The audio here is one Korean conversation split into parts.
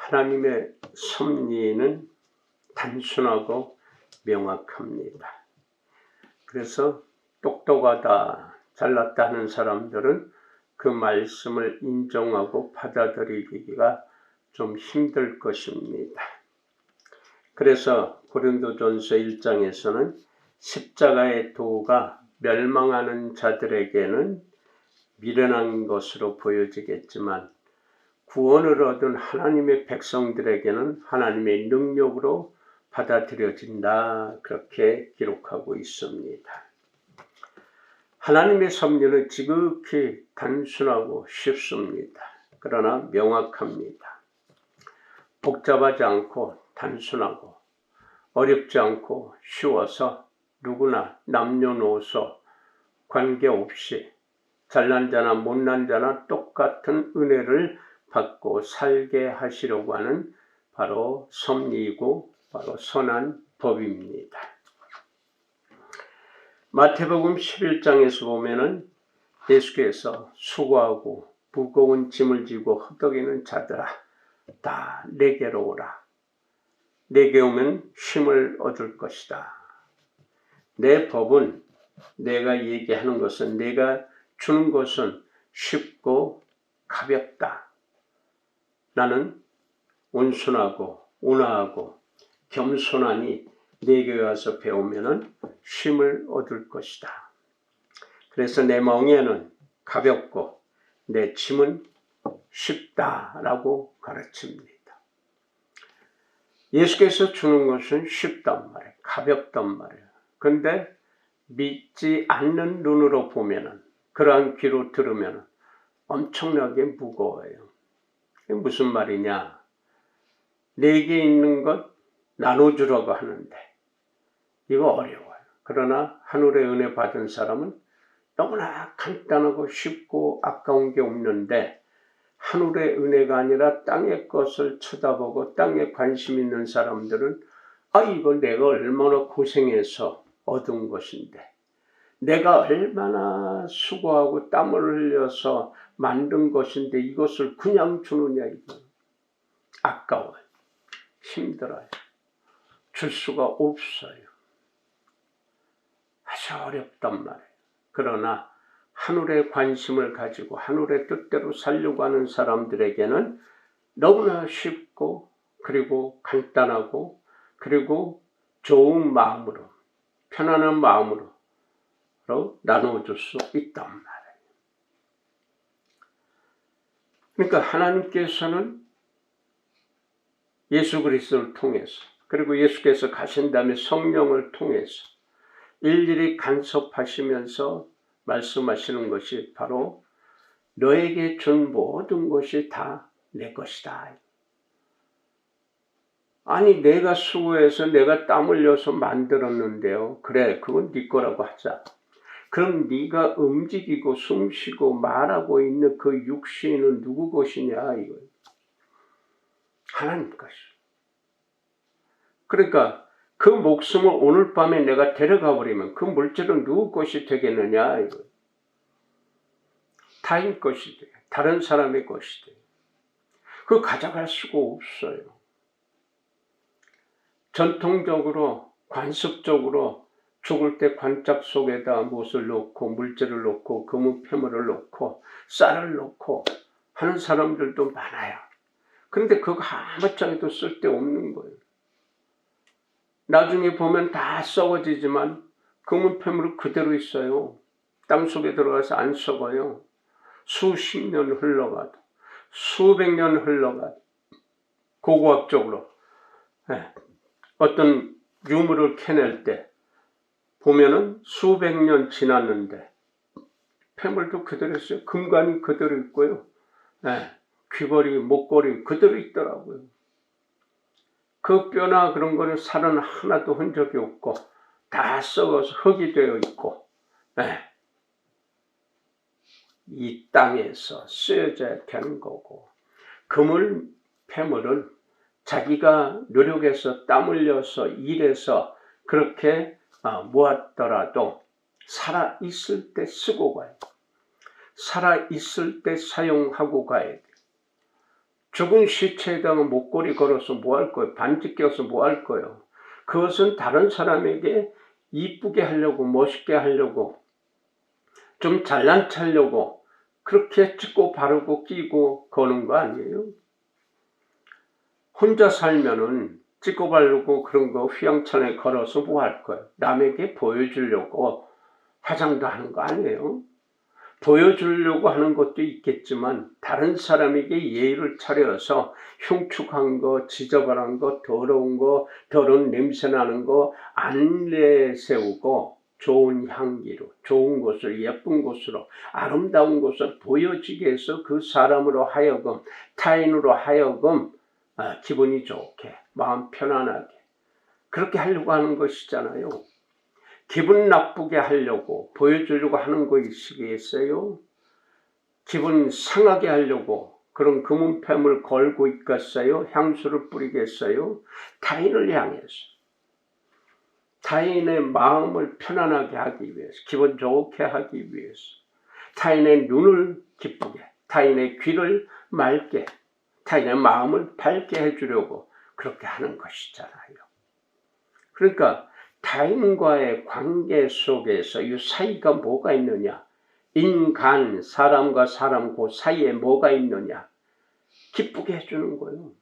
하나님의 섭리는 단순하고 명확합니다. 그래서 똑똑하다, 잘났다 하는 사람들은 그 말씀을 인정하고 받아들이기가 좀 힘들 것입니다. 그래서 고린도전서 1장에서는 십자가의 도가 멸망하는 자들에게는 미련한 것으로 보여지겠지만 구원을 얻은 하나님의 백성들에게는 하나님의 능력으로 받아들여진다, 그렇게 기록하고 있습니다. 하나님의 섭리는 지극히 단순하고 쉽습니다. 그러나 명확합니다. 복잡하지 않고 단순하고 어렵지 않고 쉬워서 누구나 남녀노소 관계없이 잘난 자나 못난 자나 똑같은 은혜를 받고 살게 하시려고 하는 바로 섭리이고 바로 선한 법입니다. 마태복음 11장에서 보면은 예수께서 수고하고 무거운 짐을 지고 허덕이는 자들아 다 내게로 오라. 내게 오면 쉼을 얻을 것이다. 내 법은, 내가 얘기하는 것은, 내가 주는 것은 쉽고 가볍다. 나는 온순하고 온화하고 겸손하니 내게 와서 배우면은 쉼을 얻을 것이다. 그래서 내 멍에는 가볍고 내 짐은 쉽다라고 가르칩니다. 예수께서 주는 것은 쉽단 말이에요. 가볍단 말이에요. 그런데 믿지 않는 눈으로 보면은, 그러한 귀로 들으면은 엄청나게 무거워요. 이게 무슨 말이냐? 내게 있는 것 나눠주려고 하는데 이거 어려워요. 그러나 하늘의 은혜 받은 사람은 너무나 간단하고 쉽고 아까운 게 없는데, 하늘의 은혜가 아니라 땅의 것을 쳐다보고 땅에 관심 있는 사람들은 이거 내가 얼마나 고생해서 얻은 것인데, 내가 얼마나 수고하고 땀을 흘려서 만든 것인데 이것을 그냥 주느냐, 이거 아까워요. 힘들어요. 줄 수가 없어요. 아주 어렵단 말이에요. 그러나 하늘의 관심을 가지고 하늘의 뜻대로 살려고 하는 사람들에게는 너무나 쉽고 그리고 간단하고 그리고 좋은 마음으로, 편안한 마음으로 나눠줄 수 있단 말이에요. 그러니까 하나님께서는 예수 그리스도를 통해서, 그리고 예수께서 가신 다음에 성령을 통해서 일일이 간섭하시면서 말씀하시는 것이 바로 너에게 준 모든 것이 다 내 것이다. 아니, 내가 수고해서 내가 땀 흘려서 만들었는데요. 그래, 그건 네 거라고 하자. 그럼 네가 움직이고 숨쉬고 말하고 있는 그 육신은 누구 것이냐, 이거. 하나님 것이요. 그러니까 그 목숨을 오늘 밤에 내가 데려가 버리면 그 물질은 누구 것이 되겠느냐, 이거. 타인 것이 돼. 다른 사람의 것이 돼. 그거 가져갈 수가 없어요. 전통적으로, 관습적으로 죽을 때 관짝 속에다 못을 넣고 물질을 넣고 금은 폐물을 넣고 쌀을 넣고 하는 사람들도 많아요. 그런데 그거 아무짝에도 쓸데없는 거예요. 나중에 보면 다 썩어지지만 금은 폐물은 그대로 있어요. 땅속에 들어가서 안 썩어요. 수십 년 흘러가도, 수백 년 흘러가도, 고고학적으로 어떤 유물을 캐낼 때 보면은 수백 년 지났는데 폐물도 그대로 있어요. 금관이 그대로 있고요. 귀걸이, 목걸이 그대로 있더라고요. 그 뼈나 그런 거는 살은 하나도 흔적이 없고 다 썩어서 흙이 되어 있고, 이 땅에서 쓰여져야 되는 거고, 금을, 폐물은 자기가 노력해서 땀 흘려서 일해서 그렇게 모았더라도 살아있을 때 쓰고 가야 돼. 살아있을 때 사용하고 가야 돼. 죽은 시체에다가 목걸이 걸어서 뭐 할 거예요? 반지 껴서 뭐 할 거예요? 그것은 다른 사람에게 이쁘게 하려고, 멋있게 하려고, 좀 잘난 척하려고 그렇게 찍고 바르고 끼고 거는 거 아니에요? 혼자 살면은 찍고 바르고 그런 거 휘황찬에 걸어서 뭐 할 거예요? 남에게 보여주려고 화장도 하는 거 아니에요? 보여주려고 하는 것도 있겠지만 다른 사람에게 예의를 차려서 흉측한 거, 지저분한 거, 더러운 거, 더러운 냄새 나는 거 안 내세우고 좋은 향기로, 좋은 곳을, 예쁜 곳으로, 아름다운 곳을 보여지게 해서 그 사람으로 하여금, 타인으로 하여금 기분이 좋게, 마음 편안하게 그렇게 하려고 하는 것이잖아요. 기분 나쁘게 하려고 보여주려고 하는 것이겠어요? 기분 상하게 하려고 그런 금은패물 걸고 있겠어요? 향수를 뿌리겠어요? 타인을 향해서, 타인의 마음을 편안하게 하기 위해서, 기분 좋게 하기 위해서, 타인의 눈을 기쁘게, 타인의 귀를 맑게, 타인의 마음을 밝게 해주려고 그렇게 하는 것이잖아요. 그러니까 타인과의 관계 속에서 이 사이가 뭐가 있느냐? 인간, 사람과 사람 그 사이에 뭐가 있느냐? 기쁘게 해주는 거예요.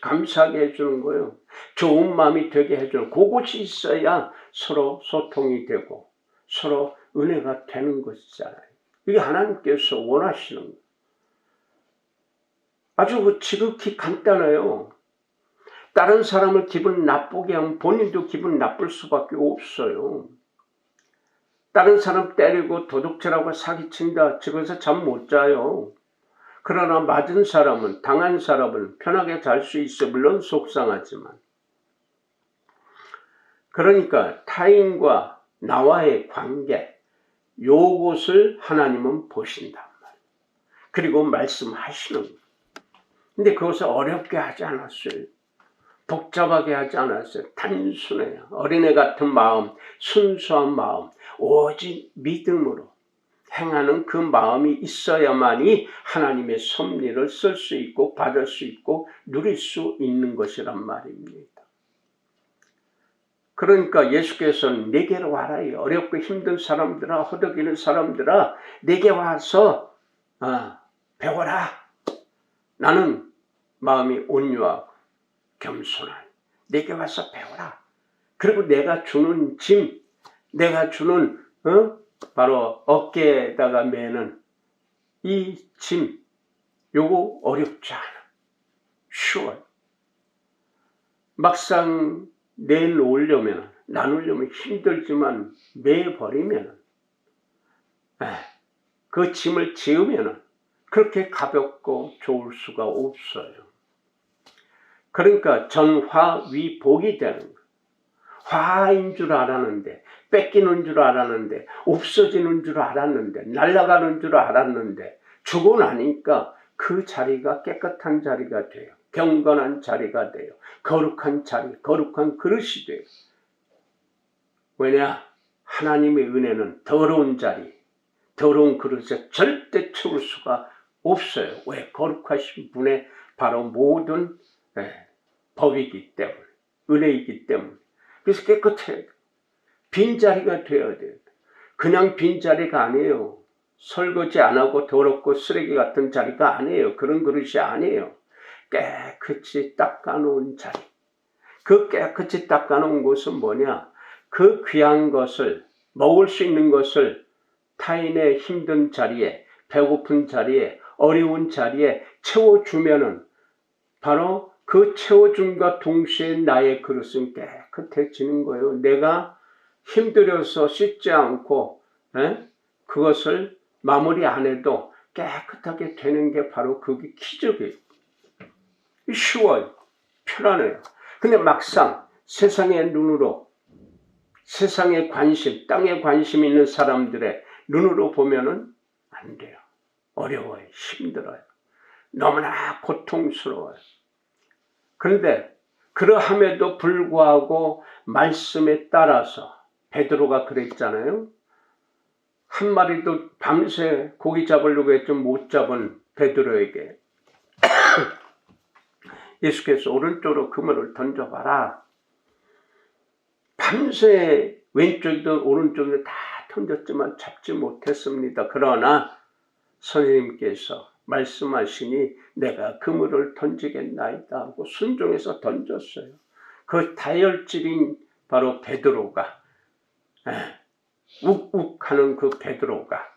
감사하게 해주는 거예요. 좋은 마음이 되게 해주는 그것이 있어야 서로 소통이 되고 서로 은혜가 되는 것이잖아요. 이게 하나님께서 원하시는 거예요. 아주 지극히 간단해요. 다른 사람을 기분 나쁘게 하면 본인도 기분 나쁠 수밖에 없어요. 다른 사람 때리고 도둑질하고 사기친다. 집에서 잠 못 자요. 그러나 맞은 사람은, 당한 사람은 편하게 잘 수 있어. 물론 속상하지만. 그러니까 타인과 나와의 관계, 요것을 하나님은 보신단 말이에요. 그리고 말씀하시는 거예요. 근데 그것을 어렵게 하지 않았어요. 복잡하게 하지 않았어요. 단순해요. 어린애 같은 마음, 순수한 마음, 오직 믿음으로 행하는 그 마음이 있어야만이 하나님의 섭리를 쓸 수 있고 받을 수 있고 누릴 수 있는 것이란 말입니다. 그러니까 예수께서는 내게로 와라. 어렵고 힘든 사람들아, 허덕이는 사람들아, 내게 와서 배워라. 나는 마음이 온유하고 겸손하니 내게 와서 배워라. 그리고 내가 주는 짐, 내가 주는 바로 어깨에다가 매는 이 짐, 요거 어렵지 않아. 쉬워요. 막상 내놓으려면, 나누려면 힘들지만 매버리면, 그 짐을 지으면 그렇게 가볍고 좋을 수가 없어요. 그러니까 전화위복이 되는 거예요. 화인 줄 알았는데, 뺏기는 줄 알았는데, 없어지는 줄 알았는데, 날아가는 줄 알았는데, 주고 나니까 그 자리가 깨끗한 자리가 돼요. 경건한 자리가 돼요. 거룩한 자리, 거룩한 그릇이 돼요. 왜냐? 하나님의 은혜는 더러운 자리, 더러운 그릇에 절대 채울 수가 없어요. 왜? 거룩하신 분의 바로 모든 법이기 때문에, 은혜이기 때문에. 그래서 깨끗해야 돼요. 빈자리가 되어야 돼요. 그냥 빈자리가 아니에요. 설거지 안 하고 더럽고 쓰레기 같은 자리가 아니에요. 그런 그릇이 아니에요. 깨끗이 닦아놓은 자리. 그 깨끗이 닦아놓은 곳은 뭐냐? 그 귀한 것을, 먹을 수 있는 것을 타인의 힘든 자리에, 배고픈 자리에, 어려운 자리에 채워주면은 바로 그 채워줌과 동시에 나의 그릇은 깨끗해지는 거예요. 내가 힘들어서 씻지 않고 그것을 마무리 안 해도 깨끗하게 되는 게 바로 그게 기적이에요. 쉬워요. 편안해요. 근데 막상 세상의 눈으로, 세상의 관심, 땅에 관심 있는 사람들의 눈으로 보면은 안 돼요. 어려워요. 힘들어요. 너무나 고통스러워요. 그런데 그러함에도 불구하고 말씀에 따라서 베드로가 그랬잖아요. 한 마리도 밤새 고기 잡으려고 했지만 못 잡은 베드로에게 예수께서 오른쪽으로 그물을 던져봐라. 밤새 왼쪽이든 오른쪽이든 다 던졌지만 잡지 못했습니다. 그러나 선생님께서 말씀하시니 내가 그물을 던지겠나이다 하고 순종해서 던졌어요. 그 다혈질인 바로 베드로가, 욱욱하는 그 베드로가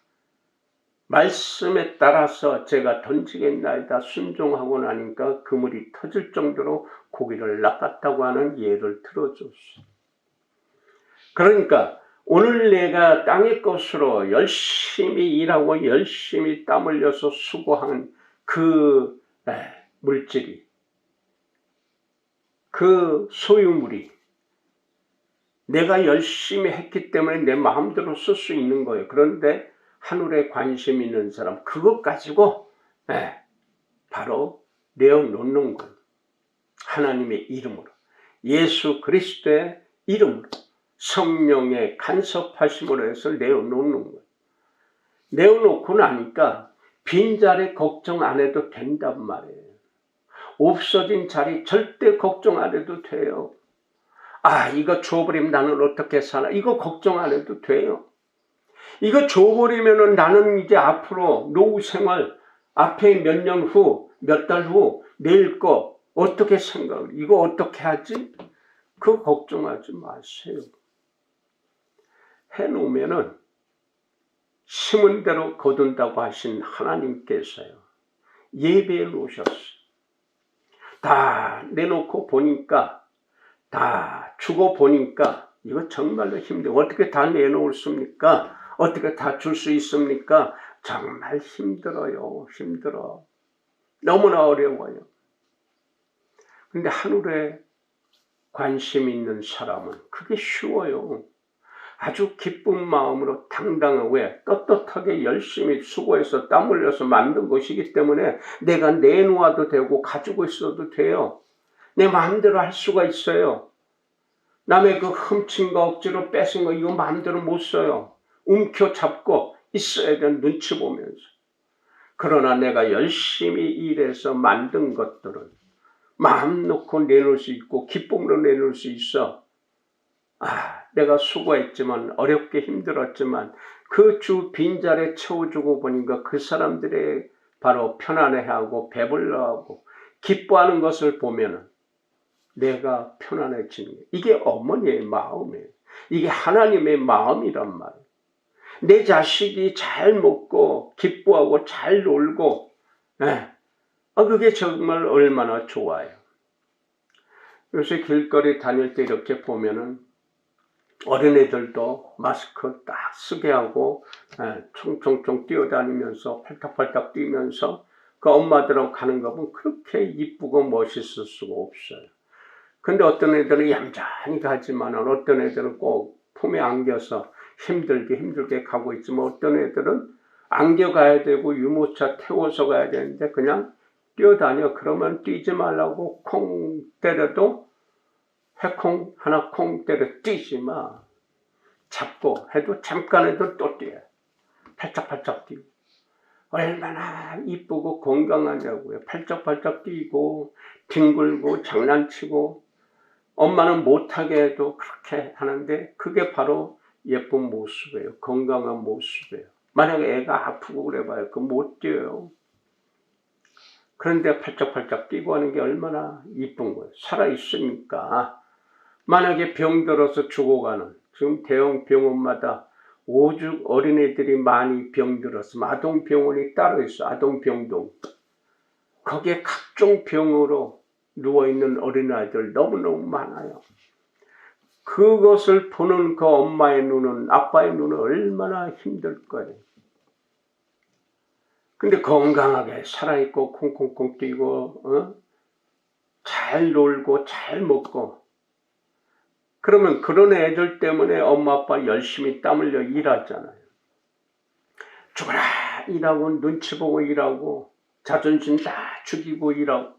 말씀에 따라서 제가 던지겠나이다 순종하고 나니까 그물이 터질 정도로 고기를 낚았다고 하는 예를 들어줬어. 그러니까 오늘 내가 땅의 것으로 열심히 일하고 열심히 땀 흘려서 수고한 그 물질이, 그 소유물이 내가 열심히 했기 때문에 내 마음대로 쓸 수 있는 거예요. 그런데 하늘에 관심 있는 사람 그것 가지고 바로 내어놓는 거예요. 하나님의 이름으로, 예수 그리스도의 이름으로, 성령의 간섭하심으로 해서 내어놓는 거예요. 내어놓고 나니까 빈자리 걱정 안 해도 된단 말이에요. 없어진 자리 절대 걱정 안 해도 돼요. 이거 줘버리면 나는 어떻게 사나, 이거 걱정 안 해도 돼요. 이거 줘버리면은 나는 이제 앞으로 노후 생활, 앞에 몇 년 후, 몇 달 후, 내일 거 어떻게 생각을, 이거 어떻게 하지? 그거 걱정하지 마세요. 해놓으면은 심은 대로 거둔다고 하신 하나님께서요, 예배해 놓으셨어요. 다 내놓고 보니까, 다 주고 보니까 이거 정말로 힘들어요. 어떻게 다 내놓습니까? 어떻게 다 줄 수 있습니까? 정말 힘들어요. 힘들어. 너무나 어려워요. 근데 하늘에 관심 있는 사람은 그게 쉬워요. 아주 기쁜 마음으로 당당하고, 왜? 떳떳하게 열심히 수고해서 땀 흘려서 만든 것이기 때문에 내가 내놓아도 되고 가지고 있어도 돼요. 내 마음대로 할 수가 있어요. 남의 그 훔친 거, 억지로 뺏은 거 이거 마음대로 못 써요. 움켜잡고 있어야 돼, 눈치 보면서. 그러나 내가 열심히 일해서 만든 것들은 마음 놓고 내놓을 수 있고 기쁨으로 내놓을 수 있어. 내가 수고했지만, 어렵게 힘들었지만 그 주 빈자리에 채워주고 보니까 그 사람들의 바로 편안해하고 배불러하고 기뻐하는 것을 보면은 내가 편안해지는 거예요. 이게 어머니의 마음이에요. 이게 하나님의 마음이란 말이에요. 내 자식이 잘 먹고 기뻐하고 잘 놀고, 그게 정말 얼마나 좋아요. 요새 길거리 다닐 때 이렇게 보면은 어린애들도 마스크 딱 쓰게 하고 총총총 뛰어다니면서 팔딱팔딱 뛰면서 그 엄마들하고 가는 거 보면 그렇게 이쁘고 멋있을 수가 없어요. 근데 어떤 애들은 얌전히 가지만 어떤 애들은 꼭 품에 안겨서 힘들게 가고 있지만, 어떤 애들은 안겨가야 되고 유모차 태워서 가야 되는데 그냥 뛰어다녀. 그러면 뛰지 말라고 콩 때려도, 해콩 하나 콩 때려 뛰지 마. 잡고 해도 잠깐 해도 또 뛰어. 팔짝팔짝 뛰고. 얼마나 이쁘고 건강하냐고요. 팔짝팔짝 뛰고 뒹굴고 장난치고, 엄마는 못하게 해도 그렇게 하는데 그게 바로 예쁜 모습이에요. 건강한 모습이에요. 만약에 애가 아프고 그래봐요. 그거 못 뛰어요. 그런데 팔짝팔짝 뛰고 하는 게 얼마나 이쁜 거예요. 살아있으니까. 만약에 병들어서 죽어가는, 지금 대형 병원마다 오죽 어린애들이 많이 병들었으면 아동병원이 따로 있어. 아동병동. 거기에 각종 병으로 누워있는 어린아이들 너무너무 많아요. 그것을 보는 그 엄마의 눈은, 아빠의 눈은 얼마나 힘들 거예요. 근데 건강하게 살아있고 콩콩콩 뛰고 잘 놀고 잘 먹고, 그러면 그런 애들 때문에 엄마 아빠 열심히 땀 흘려 일하잖아요. 죽어라 일하고 눈치 보고 일하고 자존심 다 죽이고 일하고,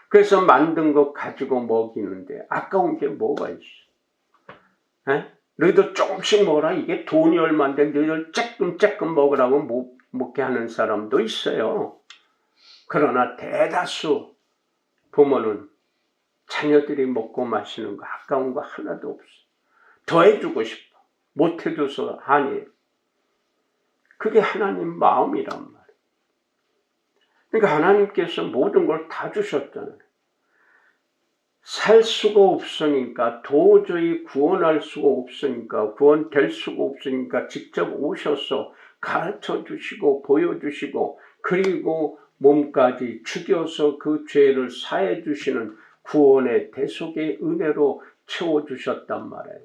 그래서 만든 거 가지고 먹이는데 아까운 게 뭐가 있어? 너희들 조금씩 먹어라. 이게 돈이 얼마인데 너희들 쬐끔쬐끔 먹으라고 못 먹게 하는 사람도 있어요. 그러나 대다수 보면은 자녀들이 먹고 마시는 거 아까운 거 하나도 없어. 더 해주고 싶어. 못 해줘서 아니에요. 그게 하나님 마음이란 말이에요. 그러니까 하나님께서 모든 걸 다 주셨잖아요. 살 수가 없으니까, 도저히 구원할 수가 없으니까, 구원될 수가 없으니까 직접 오셔서 가르쳐 주시고 보여주시고, 그리고 몸까지 죽여서 그 죄를 사해 주시는 구원의 대속의 은혜로 채워주셨단 말이에요.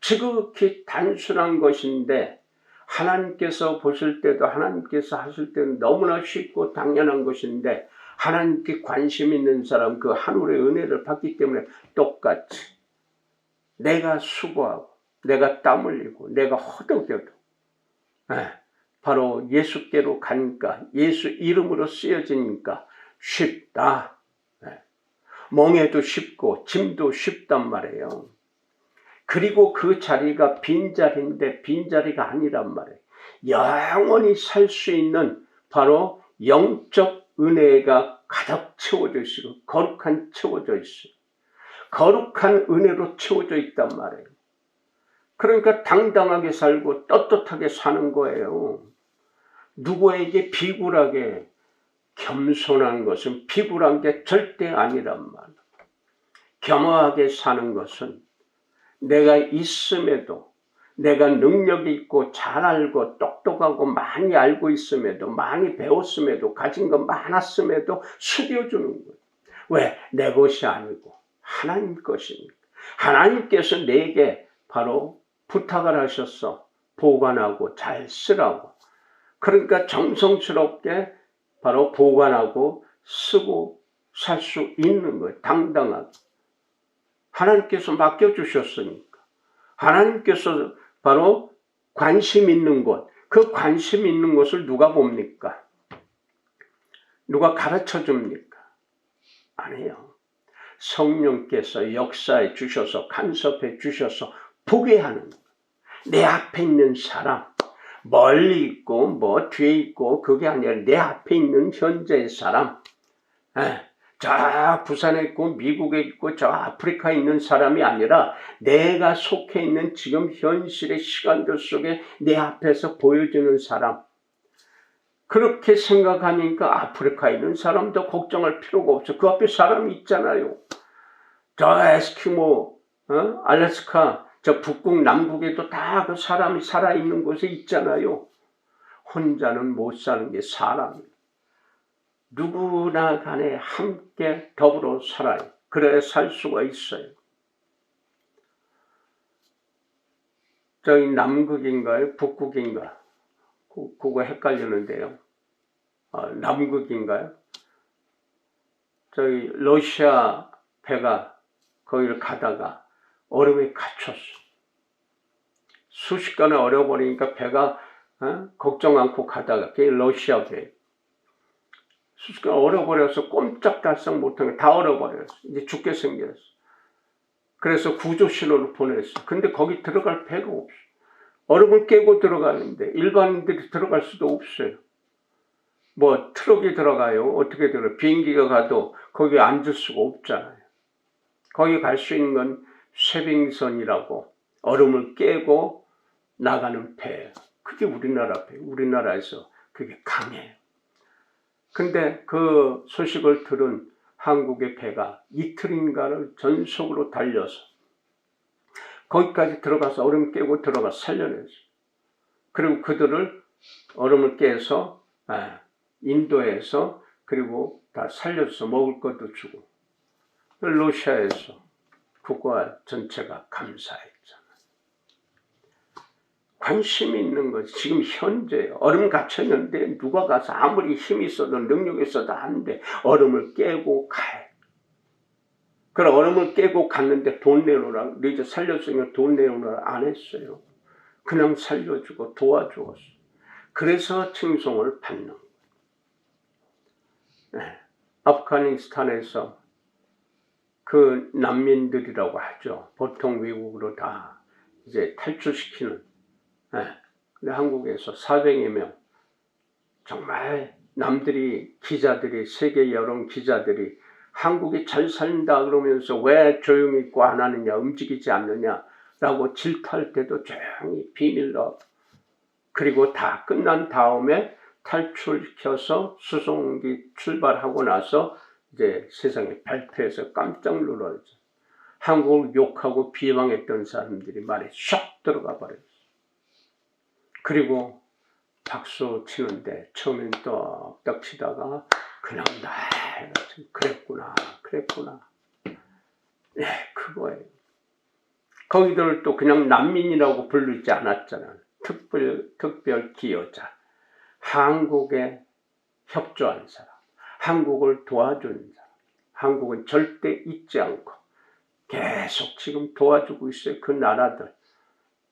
지극히 단순한 것인데 하나님께서 보실 때도, 하나님께서 하실 때는 너무나 쉽고 당연한 것인데, 하나님께 관심 있는 사람, 그 하늘의 은혜를 받기 때문에 똑같이 내가 수고하고 내가 땀 흘리고 내가 허덕여도 바로 예수께로 가니까, 예수 이름으로 쓰여지니까 쉽다. 멍에도 쉽고 짐도 쉽단 말이에요. 그리고 그 자리가 빈자리인데 빈자리가 아니란 말이에요. 영원히 살 수 있는 바로 영적 은혜가 가득 채워져 있고, 거룩한 채워져 있어요. 거룩한 은혜로 채워져 있단 말이에요. 그러니까 당당하게 살고 떳떳하게 사는 거예요. 누구에게 비굴하게, 겸손한 것은 비굴한 게 절대 아니란 말이에요. 겸허하게 사는 것은 내가 있음에도, 내가 능력이 있고 잘 알고 똑똑하고 많이 알고 있음에도, 많이 배웠음에도, 가진 것 많았음에도 숙여주는 거예요. 왜? 내 것이 아니고 하나님 것이니까. 하나님께서 내게 바로 부탁을 하셨어. 보관하고 잘 쓰라고. 그러니까 정성스럽게 바로 보관하고 쓰고 살 수 있는 거예요. 당당하게. 하나님께서 맡겨주셨으니까. 하나님께서 바로 관심 있는 것, 그 관심 있는 것을 누가 봅니까? 누가 가르쳐 줍니까? 아니에요. 성령께서 역사해 주셔서, 간섭해 주셔서 보게 하는 거예요. 내 앞에 있는 사람, 멀리 있고 뭐 뒤에 있고 그게 아니라 내 앞에 있는 현재의 사람, 저 부산에 있고 미국에 있고 저 아프리카에 있는 사람이 아니라 내가 속해 있는 지금 현실의 시간들 속에 내 앞에서 보여주는 사람. 그렇게 생각하니까 아프리카에 있는 사람도 걱정할 필요가 없어. 그 앞에 사람이 있잖아요. 저 에스키모, 알래스카, 저 북극 남극에도 다 그 사람이 살아있는 곳에 있잖아요. 혼자는 못 사는 게 사람이에요. 누구나 간에 함께 더불어 살아요. 그래야 살 수가 있어요. 저기 남극인가요? 북극인가? 그거 헷갈리는데요. 남극인가요? 저기 러시아 배가 거기를 가다가 얼음에 갇혔어. 수십간을 얼어버리니까 배가 걱정 않고 가다가, 그게 러시아 배. 수십간 얼어버려서 꼼짝달싹 못하게 다 얼어버렸어. 이제 죽게 생겼어. 그래서 구조 신호를 보냈어. 근데 거기 들어갈 배가 없어. 얼음을 깨고 들어가는데 일반인들이 들어갈 수도 없어요. 뭐 트럭이 들어가요. 어떻게 들어가요? 비행기가 가도 거기 앉을 수가 없잖아요. 거기 갈 수 있는 건 쇠빙선이라고 얼음을 깨고 나가는 배예요. 그게 우리나라 배. 우리나라에서 그게 강해요. 근데 그 소식을 들은 한국의 배가 이틀인가를 전속으로 달려서 거기까지 들어가서 얼음 깨고 들어가 살려냈어요. 그리고 그들을 얼음을 깨서 인도에서 그리고 다 살려서 먹을 것도 주고, 러시아에서 국가 전체가 감사했잖아요. 관심 있는 것, 지금 현재 얼음 갇혔는데 누가 가서 아무리 힘이 있어도 능력이 있어도 안 돼. 얼음을 깨고 가요. 그럼 얼음을 깨고 갔는데 돈 내놓으라, 이제 살려주면 돈 내놓으라 안 했어요. 그냥 살려주고 도와주었어. 그래서 칭송을 받는 거예요. 아프가니스탄에서 그 난민들이라고 하죠. 보통 외국으로 다 이제 탈출시키는. 근데 한국에서 400여 명, 정말 남들이, 기자들이, 세계 여론 기자들이 한국이 잘 산다 그러면서 왜 조용히 있고 안 하느냐, 움직이지 않느냐라고 질타할 때도 조용히 비밀로, 그리고 다 끝난 다음에 탈출시켜서 수송기 출발하고 나서 이제 세상에 발표해서 깜짝 놀라죠. 한국을 욕하고 비방했던 사람들이 말에 쏙 들어가 버렸어요. 그리고 박수 치는데 처음엔 떡떡 치다가 그냥 그랬구나. 예, 그거예요. 거기들 또 그냥 난민이라고 부르지 않았잖아. 특별 기여자. 한국에 협조한 사람. 한국을 도와준 사람. 한국은 절대 잊지 않고 계속 지금 도와주고 있어요. 그 나라들.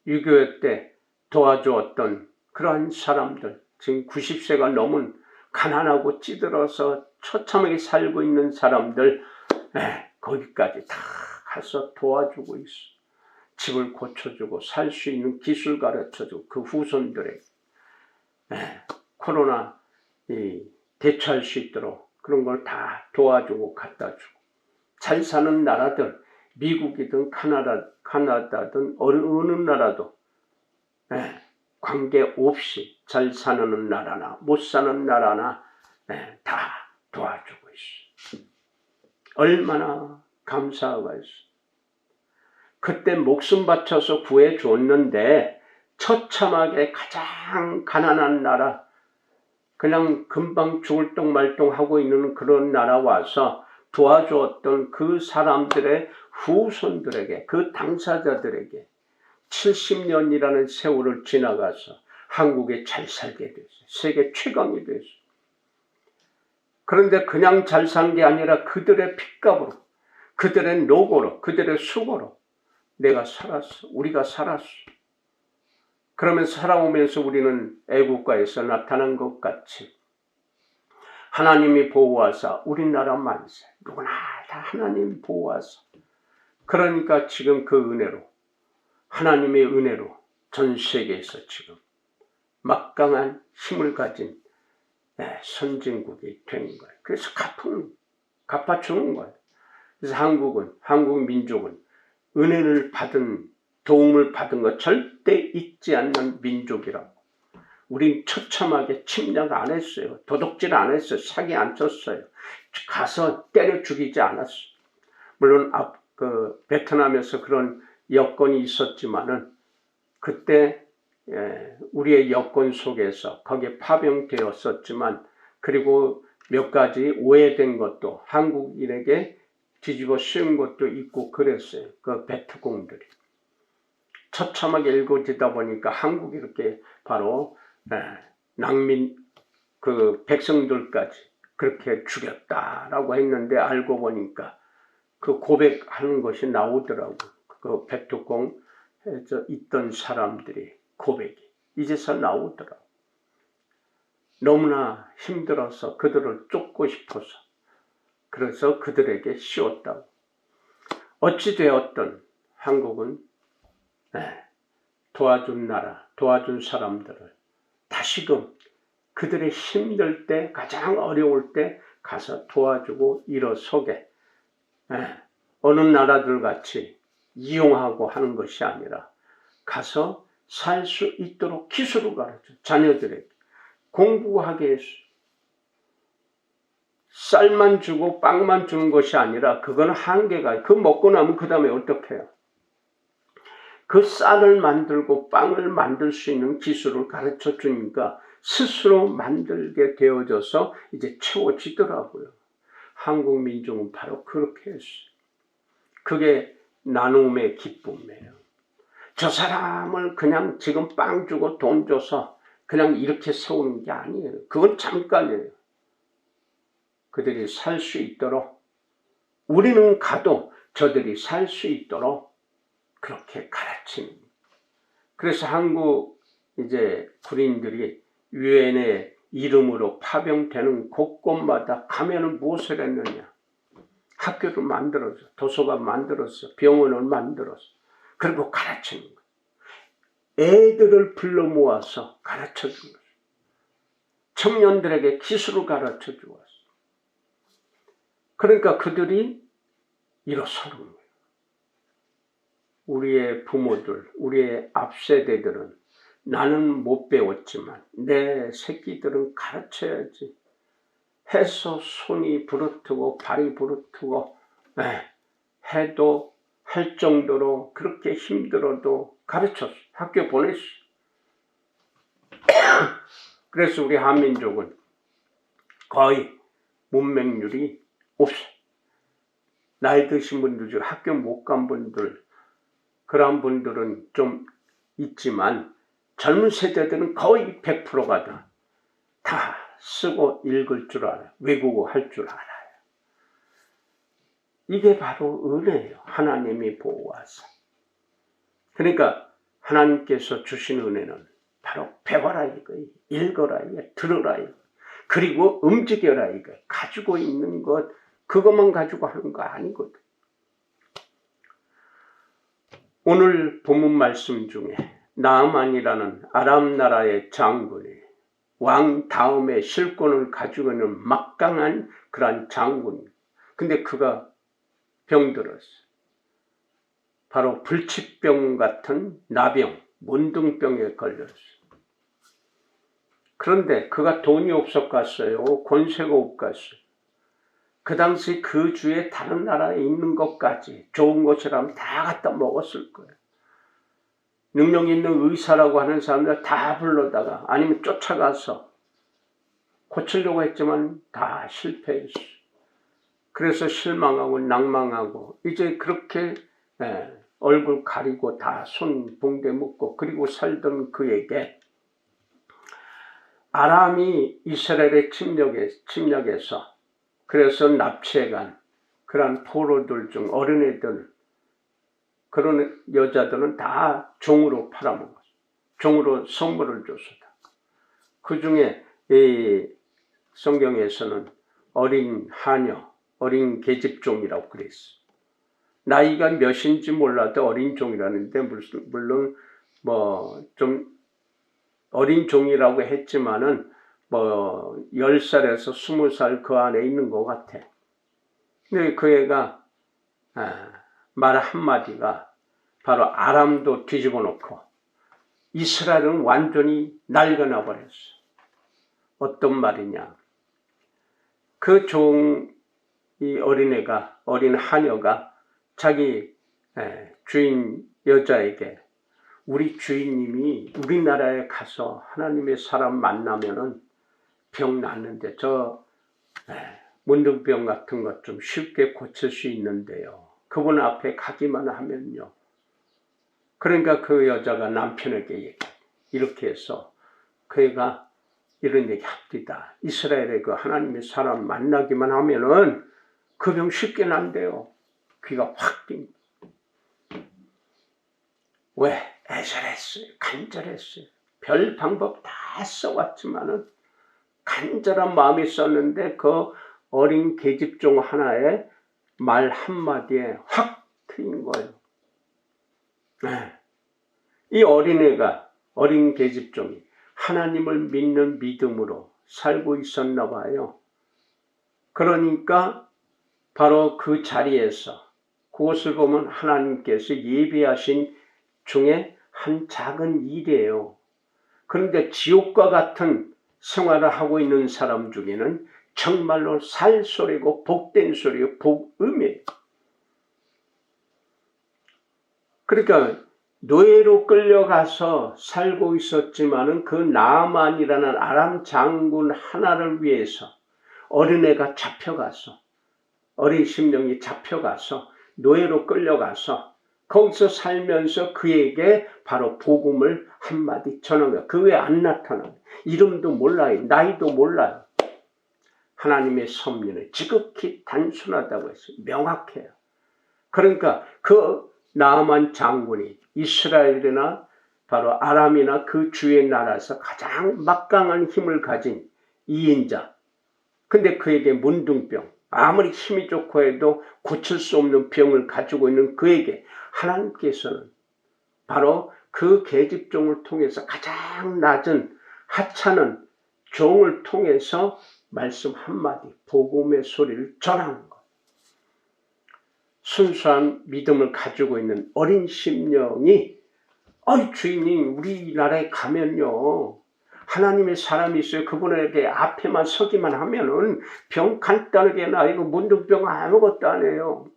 6.25 때 도와주었던 그러한 사람들. 지금 90세가 넘은 가난하고 찌들어서 처참하게 살고 있는 사람들, 거기까지 다 가서 도와주고 있어. 집을 고쳐주고 살 수 있는 기술 가르쳐주고 그 후손들에게 코로나 대처할 수 있도록 그런 걸 다 도와주고 갖다 주고, 잘 사는 나라들, 미국이든 카나다든 어느 나라도 관계없이 잘 사는 나라나 못 사는 나라나 다 도와주고 있어. 얼마나 감사하가 있어. 그때 목숨 바쳐서 구해줬는데 처참하게 가장 가난한 나라, 그냥 금방 죽을 똥말똥하고 있는 그런 나라 와서 도와주었던 그 사람들의 후손들에게, 그 당사자들에게 70년이라는 세월을 지나가서 한국에 잘 살게 됐어요. 세계 최강이 됐어요. 그런데 그냥 잘 산 게 아니라 그들의 핏값으로, 그들의 노고로, 그들의 수고로 내가 살았어. 우리가 살았어. 그러면서 살아오면서 우리는 애국가에서 나타난 것 같이 하나님이 보호하사 우리나라 만세. 누구나 다 하나님 보호하사. 그러니까 지금 그 은혜로, 하나님의 은혜로 전 세계에서 지금 막강한 힘을 가진 선진국이 된 거예요. 그래서 갚아주는 거예요. 그래서 한국 민족은 은혜를 받은, 도움을 받은 거 절대 잊지 않는 민족이라고. 우린 처참하게 침략 안 했어요. 도둑질 안 했어요. 사기 안 쳤어요. 가서 때려 죽이지 않았어요. 물론 베트남에서 그런 여건이 있었지만은 그때 우리의 여건 속에서 거기에 파병되었었지만, 그리고 몇 가지 오해된 것도 한국인에게 뒤집어 씌운 것도 있고 그랬어요. 그 베트공들이 처참하게 일궈지다 보니까 한국이 이렇게 바로 낭민 그 백성들까지 그렇게 죽였다라고 했는데, 알고 보니까 그 고백하는 것이 나오더라고. 그 베트공에서 있던 사람들이 고백이 이제서 나오더라고. 너무나 힘들어서 그들을 쫓고 싶어서, 그래서 그들에게 씌웠다고. 어찌되었든 한국은 도와준 나라, 도와준 사람들을 다시금 그들의 힘들 때, 가장 어려울 때 가서 도와주고 일어서게, 어느 나라들 같이 이용하고 하는 것이 아니라 가서 살 수 있도록 기술을 가르쳐 자녀들에게 공부하게 했어. 쌀만 주고 빵만 주는 것이 아니라 그건 한계가, 그 먹고 나면 그 다음에 어떻게 해요? 그 쌀을 만들고 빵을 만들 수 있는 기술을 가르쳐 주니까 스스로 만들게 되어져서 이제 채워지더라고요. 한국 민족은 바로 그렇게 했어요. 그게 나눔의 기쁨이에요. 저 사람을 그냥 지금 빵 주고 돈 줘서 그냥 이렇게 세우는 게 아니에요. 그건 잠깐이에요. 그들이 살 수 있도록, 우리는 가도 저들이 살 수 있도록 그렇게 가르치는. 그래서 한국 이제 군인들이 유엔의 이름으로 파병되는 곳곳마다 가면은 무엇을 했느냐? 학교를 만들었어, 도서관 만들었어, 병원을 만들었어. 그리고 가르치는 거예요. 애들을 불러 모아서 가르쳐 준 거예요. 청년들에게 기술을 가르쳐 주었어. 그러니까 그들이 일어서는 거예요. 우리의 부모들, 우리의 앞세대들은 나는 못 배웠지만 내 새끼들은 가르쳐야지 해서 손이 부르트고 발이 부르트고 해도 할 정도로 그렇게 힘들어도 가르쳤어. 학교 보냈어. 그래서 우리 한민족은 거의 문맹률이 없어. 나이 드신 분들 중 학교 못 간 분들, 그런 분들은 좀 있지만 젊은 세대들은 거의 100%가 다 쓰고 읽을 줄 알아요. 외국어 할 줄 알아요. 이게 바로 은혜예요. 하나님이 보호하사. 그러니까 하나님께서 주신 은혜는 바로 배워라 이거예요. 읽어라 이거예요. 들어라 이거예요. 그리고 움직여라 이거예요. 가지고 있는 것 그것만 가지고 하는 거 아니거든. 오늘 본문 말씀 중에 나아만이라는 아람 나라의 장군이 왕 다음에 실권을 가지고 있는 막강한 그러한 장군. 근데 그가 병들었어. 바로 불치병 같은 나병, 문둥병에 걸렸어. 그런데 그가 돈이 없었겠어요. 권세가 없겠어요. 그 당시 그 주에 다른 나라에 있는 것까지 좋은 것이라면 다 갖다 먹었을 거예요. 능력 있는 의사라고 하는 사람들 다 불러다가 아니면 쫓아가서 고치려고 했지만 다 실패했어. 그래서 실망하고 낭망하고 이제 그렇게 얼굴 가리고 다 손 봉대 묶고 그리고 살던 그에게 아람이 이스라엘의 침략해서 그래서 납치해간 그런 포로들 중 어린애들 그런 여자들은 다 종으로 팔아먹었어. 종으로 선물을 줬었다. 그 중에 이 성경에서는 어린 하녀, 어린 계집종이라고 그랬어. 나이가 몇인지 몰라도 어린 종이라는데 물론 뭐 좀 어린 종이라고 했지만은 뭐 10살에서 20살 그 안에 있는 것 같아. 근데 그 애가 말 한마디가 바로 아람도 뒤집어 놓고 이스라엘은 완전히 날려나 버렸어. 어떤 말이냐. 그 이 어린애가, 어린 하녀가 자기 주인 여자에게 우리 주인님이 우리나라에 가서 하나님의 사람 만나면은 병 낫는데 저 문둥병 같은 것 좀 쉽게 고칠 수 있는데요. 그분 앞에 가기만 하면요. 그러니까 그 여자가 남편에게 얘기해. 이렇게 해서 그 애가 이런 얘기 합디다. 이스라엘의 그 하나님의 사람 만나기만 하면은 그 병 쉽게 난대요. 귀가 확 띵. 왜? 애절했어요. 간절했어요. 별 방법 다 써왔지만은 간절한 마음이 있었는데 그 어린 계집종 하나의 말 한마디에 확 트인 거예요. 이 어린애가, 어린 계집종이 하나님을 믿는 믿음으로 살고 있었나 봐요. 그러니까 바로 그 자리에서 그것을 보면 하나님께서 예비하신 중에 한 작은 일이에요. 그런데 지옥과 같은 생활을 하고 있는 사람 중에는 정말로 살 소리고 복된 소리고 복음이에요. 그러니까 노예로 끌려가서 살고 있었지만은 그 나아만이라는 아람 장군 하나를 위해서 어린애가 잡혀가서 어린 심령이 잡혀가서 노예로 끌려가서 거기서 살면서 그에게 바로 복음을 한마디 전한 거예요. 그 외에 안 나타나요. 이름도 몰라요. 나이도 몰라요. 하나님의 섭리는 지극히 단순하다고 했어요. 명확해요. 그러니까 그 나아만 장군이 이스라엘이나 바로 아람이나 그 주의 나라에서 가장 막강한 힘을 가진 2인자. 근데 그에게 문둥병, 아무리 힘이 좋고 해도 고칠 수 없는 병을 가지고 있는 그에게 하나님께서는 바로 그 계집종을 통해서 가장 낮은 하찮은 종을 통해서 말씀 한마디, 복음의 소리를 전하는 것. 순수한 믿음을 가지고 있는 어린 심령이 주인님 우리나라에 가면요 하나님의 사람이 있어요. 그분에게 앞에만 서기만 하면은 병 간단하게 나이고 문둥병 아무것도 안 해요.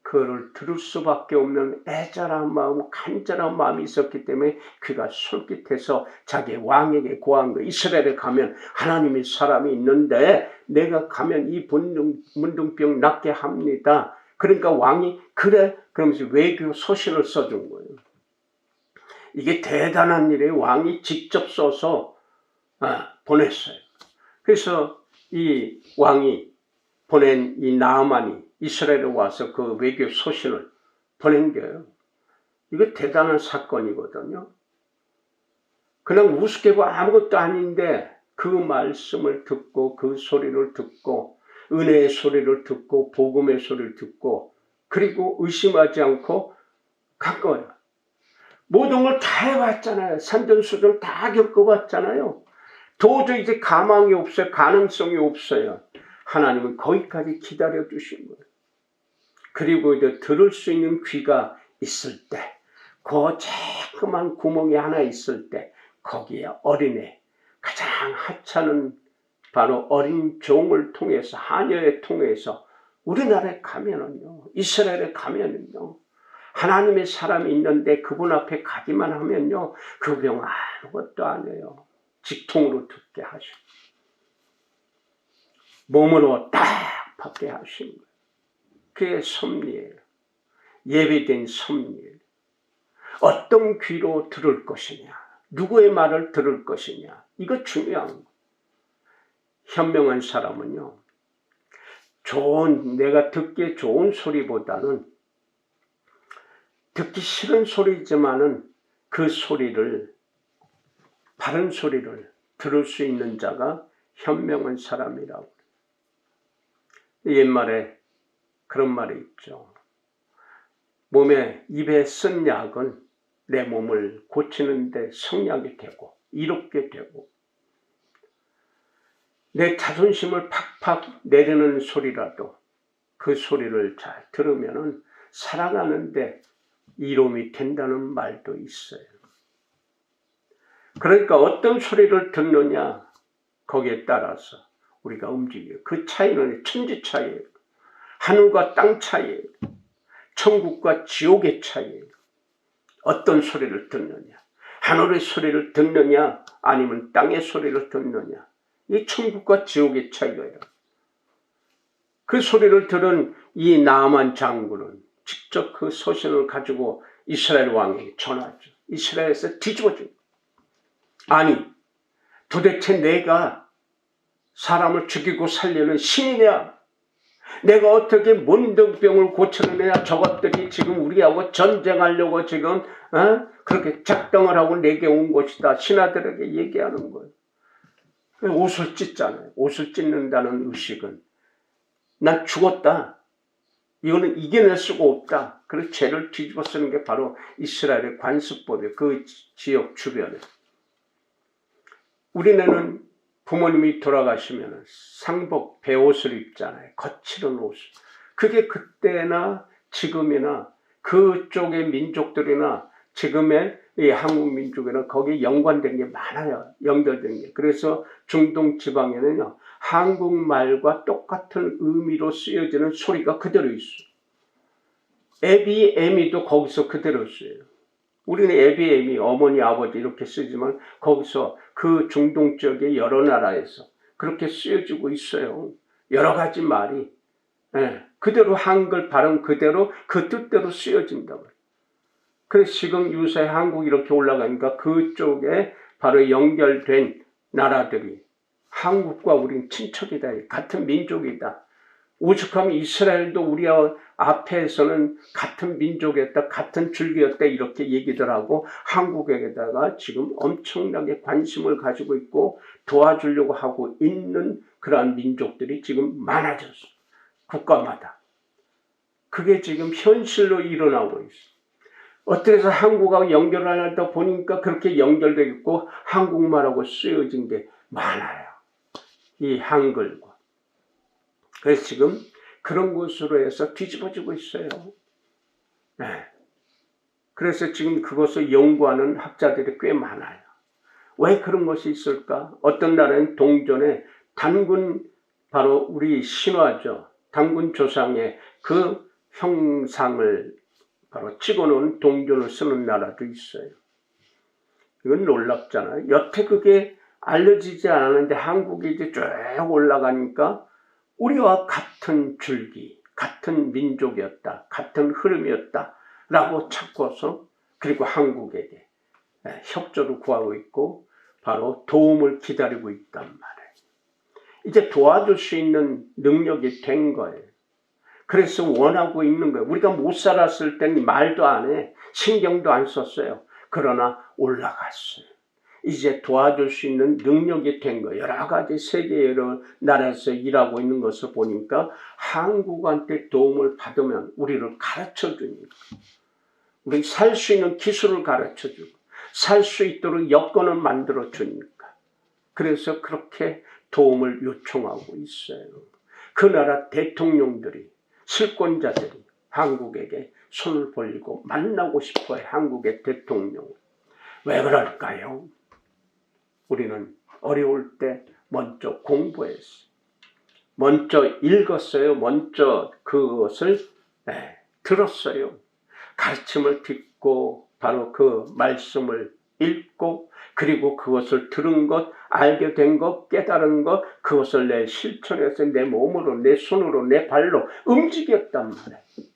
그를 들을 수밖에 없는 애절한 마음, 간절한 마음이 있었기 때문에 그가 솔깃해서 자기 왕에게 고한 거예요. 이스라엘에 가면 하나님의 사람이 있는데 내가 가면 이 문둥병 낫게 합니다. 그러니까 왕이 그래 그러면서 외교 소신을 써준 거예요. 이게 대단한 일이에요. 왕이 직접 써서 보냈어요. 그래서 이 왕이 보낸 이 나아만이 이스라엘에 와서 그 외교 소신을 보낸 거예요. 이거 대단한 사건이거든요. 그냥 우습게고 아무것도 아닌데 그 말씀을 듣고 그 소리를 듣고 은혜의 소리를 듣고 복음의 소리를 듣고 그리고 의심하지 않고 간 거예요. 모든 걸 다 해봤잖아요. 산전수전 다 겪어봤잖아요. 도저히 이제 가망이 없어요. 가능성이 없어요. 하나님은 거기까지 기다려주신 거예요. 그리고 이제 들을 수 있는 귀가 있을 때, 그 조그만 구멍이 하나 있을 때, 거기에 어린애, 가장 하찮은 바로 어린 종을 통해서, 하녀에 통해서 우리나라에 가면은요, 이스라엘에 가면은요, 하나님의 사람이 있는데 그분 앞에 가기만 하면요, 그 병 아무것도 안 해요. 직통으로 듣게 하시고, 몸으로 딱 받게 하신 거예요. 그게 섭리예요. 예비된 섭리예요. 어떤 귀로 들을 것이냐, 누구의 말을 들을 것이냐, 이거 중요한 거예요. 현명한 사람은요, 내가 듣기 좋은 소리보다는 듣기 싫은 소리지만은 그 소리를, 바른 소리를 들을 수 있는 자가 현명한 사람이라고. 옛말에 그런 말이 있죠. 입에 쓴 약은 내 몸을 고치는데 성약이 되고 이롭게 되고 내 자존심을 팍팍 내리는 소리라도 그 소리를 잘 들으면은 살아가는데 이로움이 된다는 말도 있어요. 그러니까 어떤 소리를 듣느냐 거기에 따라서 우리가 움직여요. 그 차이는 천지 차이예요. 하늘과 땅 차이예요. 천국과 지옥의 차이예요. 어떤 소리를 듣느냐, 하늘의 소리를 듣느냐 아니면 땅의 소리를 듣느냐, 이 천국과 지옥의 차이예요. 그 소리를 들은 이 나아만 장군은 직접 그 소신을 가지고 이스라엘 왕에게 전하죠. 이스라엘에서 뒤집어진 거예요. 아니 도대체 내가 사람을 죽이고 살리는 신이냐? 내가 어떻게 문둥병을 고치느냐? 저것들이 지금 우리하고 전쟁하려고 지금 그렇게 작정을 하고 내게 온 것이다. 신하들에게 얘기하는 거예요. 옷을 찢잖아요. 옷을 찢는다는 의식은 난 죽었다. 이거는 이겨낼 수가 없다. 그래서 죄를 뒤집어 쓰는 게 바로 이스라엘의 관습법이에요. 그 지역 주변에. 우리는 부모님이 돌아가시면 상복, 배옷을 입잖아요. 거칠은 옷을. 그게 그때나 지금이나 그쪽의 민족들이나 지금의 이 한국 민족에는 거기에 연관된 게 많아요. 연결된 게. 그래서 중동 지방에는요, 한국말과 똑같은 의미로 쓰여지는 소리가 그대로 있어요. 애비, 애미도 거기서 그대로 쓰여요. 우리는 애비, 애미, 어머니, 아버지 이렇게 쓰지만 거기서 그 중동 지역의 여러 나라에서 그렇게 쓰여지고 있어요. 여러 가지 말이 그대로 한글 발음 그대로 그 뜻대로 쓰여진다고. 그래서 지금 요새 한국 이렇게 올라가니까 그쪽에 바로 연결된 나라들이 한국과 우린 친척이다. 같은 민족이다. 오죽하면 이스라엘도 우리 앞에서는 같은 민족이었다, 같은 줄기였다 이렇게 얘기들 하고 한국에다가 지금 엄청나게 관심을 가지고 있고 도와주려고 하고 있는 그러한 민족들이 지금 많아졌어. 국가마다. 그게 지금 현실로 일어나고 있어. 어떻게 해서 한국하고 연결을 하다 보니까 그렇게 연결되어 있고 한국말하고 쓰여진 게 많아요. 이 한글과. 그래서 지금 그런 곳으로 해서 뒤집어지고 있어요. 네. 그래서 지금 그것을 연구하는 학자들이 꽤 많아요. 왜 그런 것이 있을까? 어떤 나라는 동전에 단군, 바로 우리 신화죠. 단군 조상의 그 형상을 바로 찍어놓은 동전을 쓰는 나라도 있어요. 이건 놀랍잖아요. 여태 그게 알려지지 않았는데 한국에 이제 쭉 올라가니까 우리와 같은 줄기, 같은 민족이었다, 같은 흐름이었다 라고 찾고서 그리고 한국에게 협조를 구하고 있고 바로 도움을 기다리고 있단 말이에요. 이제 도와줄 수 있는 능력이 된 거예요. 그래서 원하고 있는 거예요. 우리가 못 살았을 때는 말도 안 해. 신경도 안 썼어요. 그러나 올라갔어요. 이제 도와줄 수 있는 능력이 된 거예요. 여러 가지 세계 여러 나라에서 일하고 있는 것을 보니까 한국한테 도움을 받으면 우리를 가르쳐 주니까. 우리 살 수 있는 기술을 가르쳐 주고 살 수 있도록 여건을 만들어 주니까. 그래서 그렇게 도움을 요청하고 있어요. 그 나라 대통령들이, 실권자들이 한국에게 손을 벌리고 만나고 싶어요. 한국의 대통령. 왜 그럴까요? 우리는 어려울 때 먼저 공부했어요. 먼저 읽었어요. 먼저 그것을 들었어요. 가르침을 듣고 바로 그 말씀을 읽고 그리고 그것을 들은 것, 알게 된 것, 깨달은 것, 그것을 내 실천해서 내 몸으로, 내 손으로, 내 발로 움직였단 말이에요.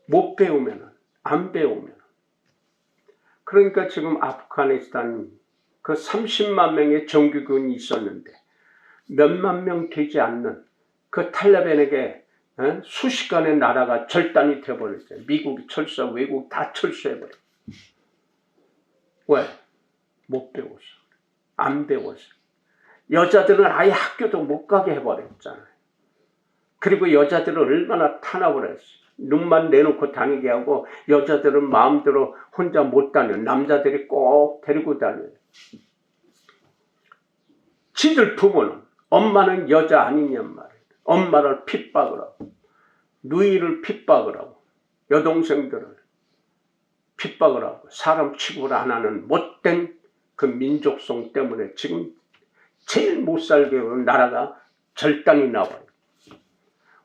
못 배우면, 안 배우면. 그러니까 지금 아프가니스탄 그 30만 명의 정규군이 있었는데 몇만 명 되지 않는 그 탈레반에게 수시간의 나라가 절단이 되어버렸어요. 미국이 철수, 외국 다 철수해버려요. 왜? 못 배웠어. 안 배웠어. 여자들은 아예 학교도 못 가게 해버렸잖아요. 그리고 여자들은 얼마나 탄압을 했어. 눈만 내놓고 다니게 하고 여자들은 마음대로 혼자 못 다녀. 남자들이 꼭 데리고 다녀요. 지들 부모는 엄마는 여자 아니냔 말이에요. 엄마를 핍박을 하고 누이를 핍박을 하고 여동생들을 핍박을 하고 사람 취급을 안 하는 못된 그 민족성 때문에 지금 제일 못 살게 하는 나라가 절단이 나와요.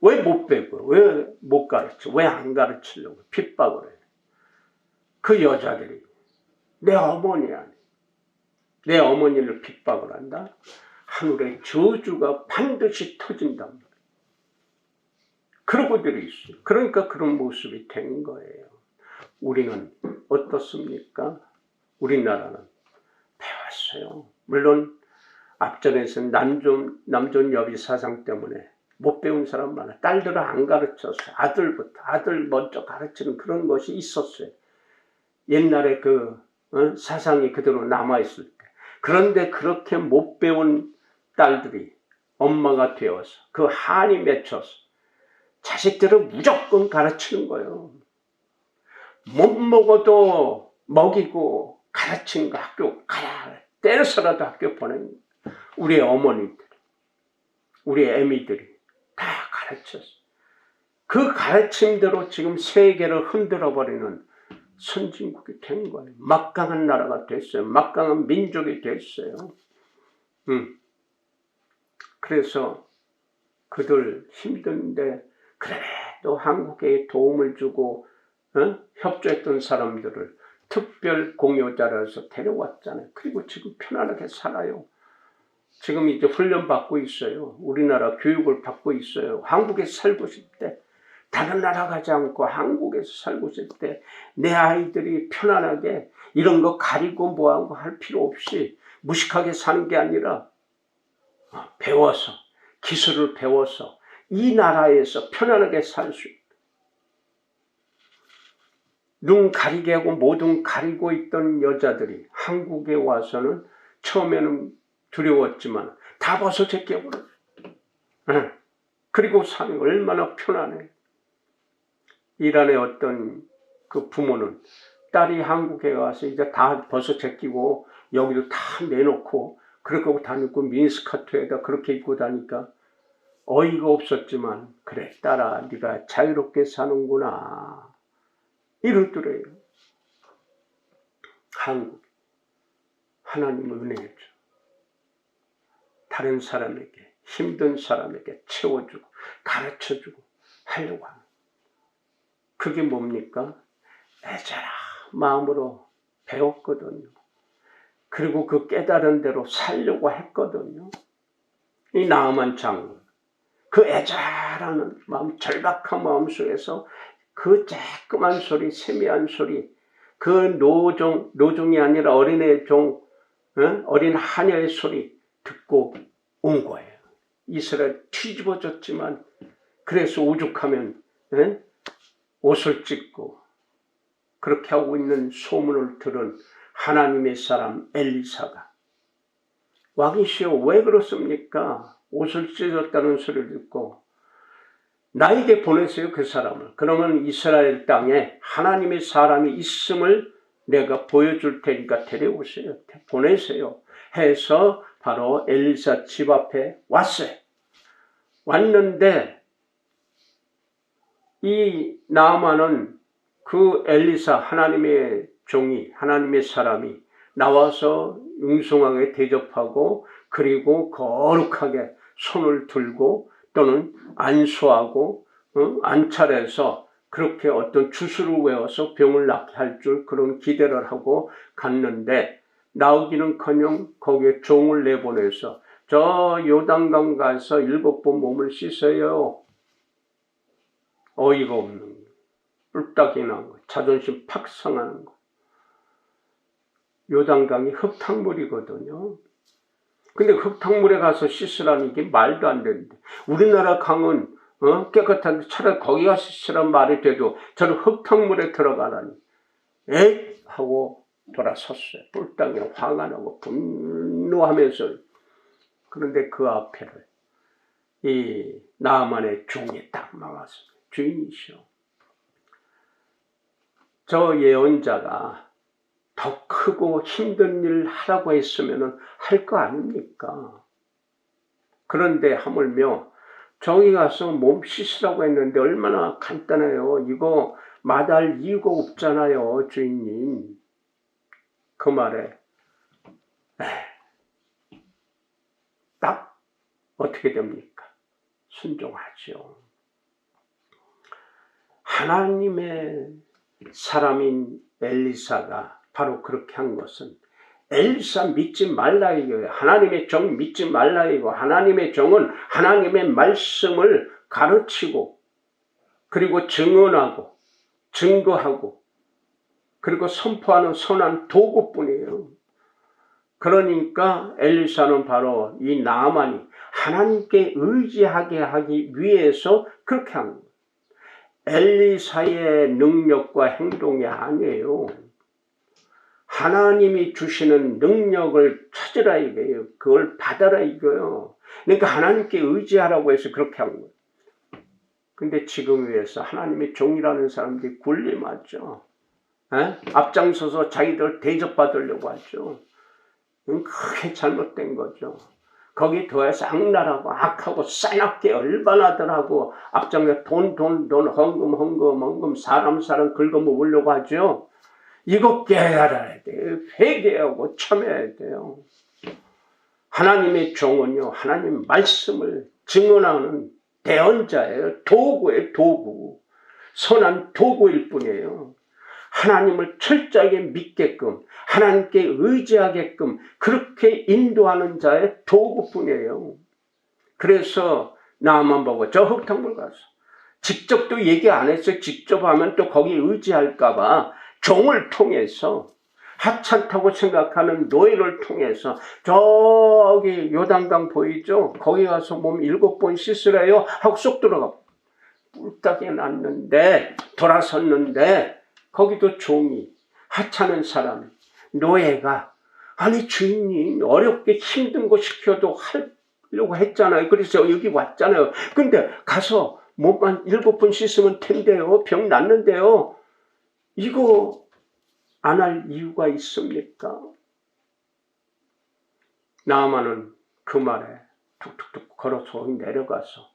왜 못 배고 왜 못 가르쳐? 왜 안 가르치려고 핍박을 해요? 그 여자들이 내 어머니 아니 내 어머니를 핍박을 한다? 하늘의 저주가 반드시 터진단 말이에요. 그러고들이 있어요. 그러니까 그런 모습이 된 거예요. 우리는 어떻습니까? 우리나라는 배웠어요. 물론 앞전에서 남존 여비 사상 때문에 못 배운 사람 많아. 딸들은 안 가르쳤어요. 아들 먼저 가르치는 그런 것이 있었어요. 옛날에 그 사상이 그대로 남아있을 때. 그런데 그렇게 못 배운 딸들이 엄마가 되어서 그 한이 맺혀서 자식들을 무조건 가르치는 거예요. 못 먹어도 먹이고 가르치는 거 학교 가라. 때려서라도 학교 보내는 거예요. 우리 어머니들, 우리 애미들이 다 가르쳤어요. 그 가르침대로 지금 세계를 흔들어버리는 선진국이 된 거예요. 막강한 나라가 됐어요. 막강한 민족이 됐어요. 그래서 그들 힘든데 그래도 한국에 도움을 주고 협조했던 사람들을 특별 공여자라서 데려왔잖아요. 그리고 지금 편안하게 살아요. 지금 이제 훈련 받고 있어요. 우리나라 교육을 받고 있어요. 한국에서 살고 싶을 때 다른 나라 가지 않고 한국에서 살고 싶을 때 내 아이들이 편안하게 이런 거 가리고 뭐하고 할 필요 없이 무식하게 사는 게 아니라 배워서 기술을 배워서 이 나라에서 편안하게 살 수 있다. 눈 가리게 하고 모든 가리고 있던 여자들이 한국에 와서는 처음에는 두려웠지만 다 벗어 제껴버려요. 그리고 사는 얼마나 편안해. 이란의 어떤 그 부모는 딸이 한국에 와서 이제 다 벗어 제끼고 여기도 다 내놓고 그렇게 하고 다니고 미니스커트에다 그렇게 입고 다니까 어이가 없었지만 그래 딸아 네가 자유롭게 사는구나 이러더래요. 한국 하나님의 은혜죠. 다른 사람에게 힘든 사람에게 채워주고 가르쳐주고 하려고 하는 그게 뭡니까? 애절한 마음으로 배웠거든요. 그리고 그 깨달은 대로 살려고 했거든요. 이 나아만 장군 그 애절한 마음 절박한 마음 속에서 그 쬐끄만 소리 세미한 소리 그 노종이 아니라 어린애 종 어린 하녀의 소리 듣고 온 거예요. 이스라엘 뒤집어졌지만 그래서 오죽하면 옷을 찢고 그렇게 하고 있는 소문을 들은 하나님의 사람 엘리사가 왕이시여 왜 그렇습니까? 옷을 찢었다는 소리를 듣고 나에게 보내세요 그 사람을. 그러면 이스라엘 땅에 하나님의 사람이 있음을 내가 보여줄 테니까 데려오세요. 보내세요. 해서 바로 엘리사 집 앞에 왔어요. 왔는데 이 나아만은 그 엘리사 하나님의 종이 하나님의 사람이 나와서 융숭하게 대접하고 그리고 거룩하게 손을 들고 또는 안수하고 안찰해서 그렇게 어떤 주술을 외워서 병을 낫게 할 줄 그런 기대를 하고 갔는데 나오기는커녕 거기에 종을 내보내서 저 요단강 가서 7번 몸을 씻어요. 어이가 없는 거, 뿔딱이 난 거, 자존심 팍 상하는 거. 요단강이 흙탕물이거든요. 근데 흙탕물에 가서 씻으라는 게 말도 안 되는데 우리나라 강은 깨끗한데 차라리 거기 가서 씻으란 말이 돼도 저는 흙탕물에 들어가라니 에잇 하고 돌아섰어요. 뿔딱이로 화가 나고 분노하면서. 그런데 그 앞에를 이 나아만의 종이 딱 막았어요. 주인이시오. 저 예언자가 더 크고 힘든 일 하라고 했으면 할 거 아닙니까? 그런데 하물며 저기 가서 몸 씻으라고 했는데 얼마나 간단해요. 이거 마다할 이유가 없잖아요, 주인님. 그 말에 딱 어떻게 됩니까? 순종하죠. 하나님의 사람인 엘리사가 바로 그렇게 한 것은 엘리사 믿지 말라 이거예요. 하나님의 종 믿지 말라 이거. 하나님의 종은 하나님의 말씀을 가르치고 그리고 증언하고 증거하고 그리고 선포하는 선한 도구뿐이에요. 그러니까 엘리사는 바로 이 나아만이 하나님께 의지하게 하기 위해서 그렇게 한 거예요. 엘리사의 능력과 행동이 아니에요. 하나님이 주시는 능력을 찾으라 이거예요. 그걸 받아라 이거예요. 그러니까 하나님께 의지하라고 해서 그렇게 한 거예요. 근데 지금 위해서 하나님의 종이라는 사람들이 군림하죠. 앞장서서 자기들 대접받으려고 하죠. 크게 잘못된 거죠. 거기 더해서 악랄하고 악하고 싸납게 얼반하더라고 앞장서 돈 헌금 사람 긁어먹으려고 하죠. 이거 깨달아야 돼요. 회개하고 참여해야 돼요. 하나님의 종은요 하나님 말씀을 증언하는 대언자예요. 도구예요. 도구. 선한 도구일 뿐이에요. 하나님을 철저하게 믿게끔 하나님께 의지하게끔 그렇게 인도하는 자의 도구뿐이에요. 그래서 나만 보고 저 흙탕물 가서 직접 또 얘기 안 했어요. 직접 하면 또 거기 의지할까 봐 종을 통해서 하찮다고 생각하는 노예를 통해서 저기 요단강 보이죠? 거기 가서 몸 7번 씻으래요 하고 쏙 들어가 뿔딱이 났는데 돌아섰는데 거기도 종이 하찮은 사람 노예가 아니 주인님 어렵게 힘든 거 시켜도 하려고 했잖아요. 그래서 여기 왔잖아요. 근데 가서 몸만 7번 씻으면 된대요. 병 낫는데요. 이거 안 할 이유가 있습니까? 나아만은 그 말에 툭툭툭 걸어서 내려가서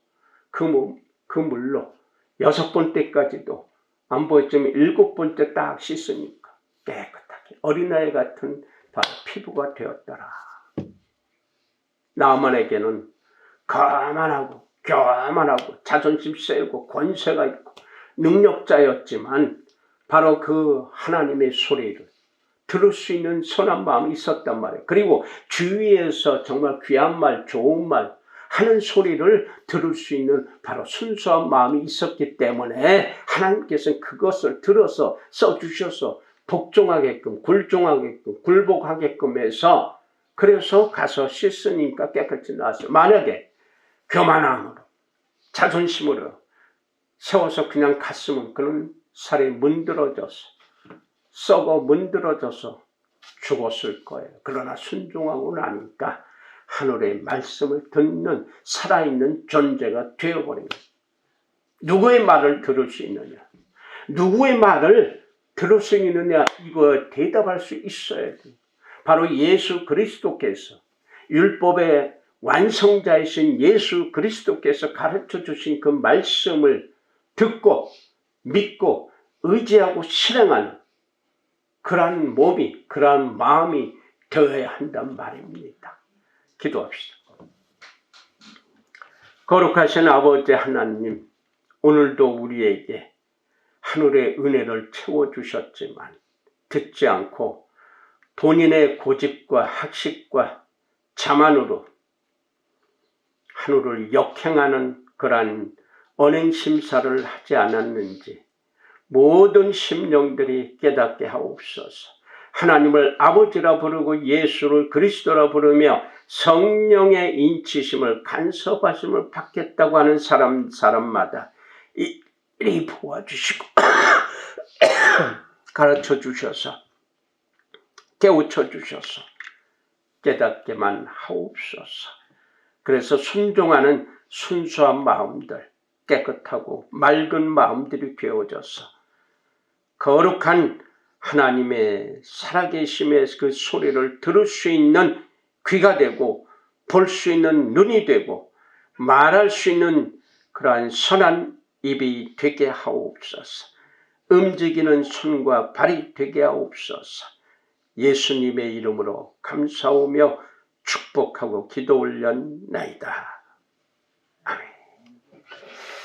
그 물로 6번째까지도 안 보였지만 7번째 딱 씻으니까 깨끗하게 어린아이 같은 바로 피부가 되었더라. 나만에게는 거만하고 교만하고 자존심 세고 권세가 있고 능력자였지만 바로 그 하나님의 소리를 들을 수 있는 선한 마음이 있었단 말이에요. 그리고 주위에서 정말 귀한 말, 좋은 말 하는 소리를 들을 수 있는 바로 순수한 마음이 있었기 때문에 하나님께서는 그것을 들어서 써주셔서 복종하게끔, 굴종하게끔, 굴복하게끔 해서 그래서 가서 씻으니까 깨끗이 나왔어요. 만약에 교만함으로, 자존심으로 세워서 그냥 갔으면 그는 살이 문드러져서 썩어 문드러져서 죽었을 거예요. 그러나 순종하고 나니까 하늘의 말씀을 듣는 살아있는 존재가 되어버린 거예요. 누구의 말을 들을 수 있느냐? 누구의 말을 들을 수 있느냐? 이거 대답할 수 있어야 돼요. 바로 예수 그리스도께서 율법의 완성자이신 예수 그리스도께서 가르쳐 주신 그 말씀을 듣고 믿고 의지하고 실행하는 그러한 몸이, 그러한 마음이 되어야 한단 말입니다. 기도합시다. 거룩하신 아버지 하나님, 오늘도 우리에게 하늘의 은혜를 채워주셨지만 듣지 않고 본인의 고집과 학식과 자만으로 하늘을 역행하는 그러한 언행심사를 하지 않았는지 모든 심령들이 깨닫게 하옵소서. 하나님을 아버지라 부르고 예수를 그리스도라 부르며 성령의 인치심을 간섭하심을 받겠다고 하는 사람마다 이리 도와주시고 가르쳐 주셔서 깨우쳐 주셔서 깨닫게만 하옵소서. 그래서 순종하는 순수한 마음들, 깨끗하고 맑은 마음들이 되어져서 거룩한 하나님의 살아계심의 그 소리를 들을 수 있는 귀가 되고 볼 수 있는 눈이 되고 말할 수 있는 그러한 선한 입이 되게 하옵소서. 움직이는 손과 발이 되게 하옵소서. 예수님의 이름으로 감사하며 축복하고 기도 올렸나이다.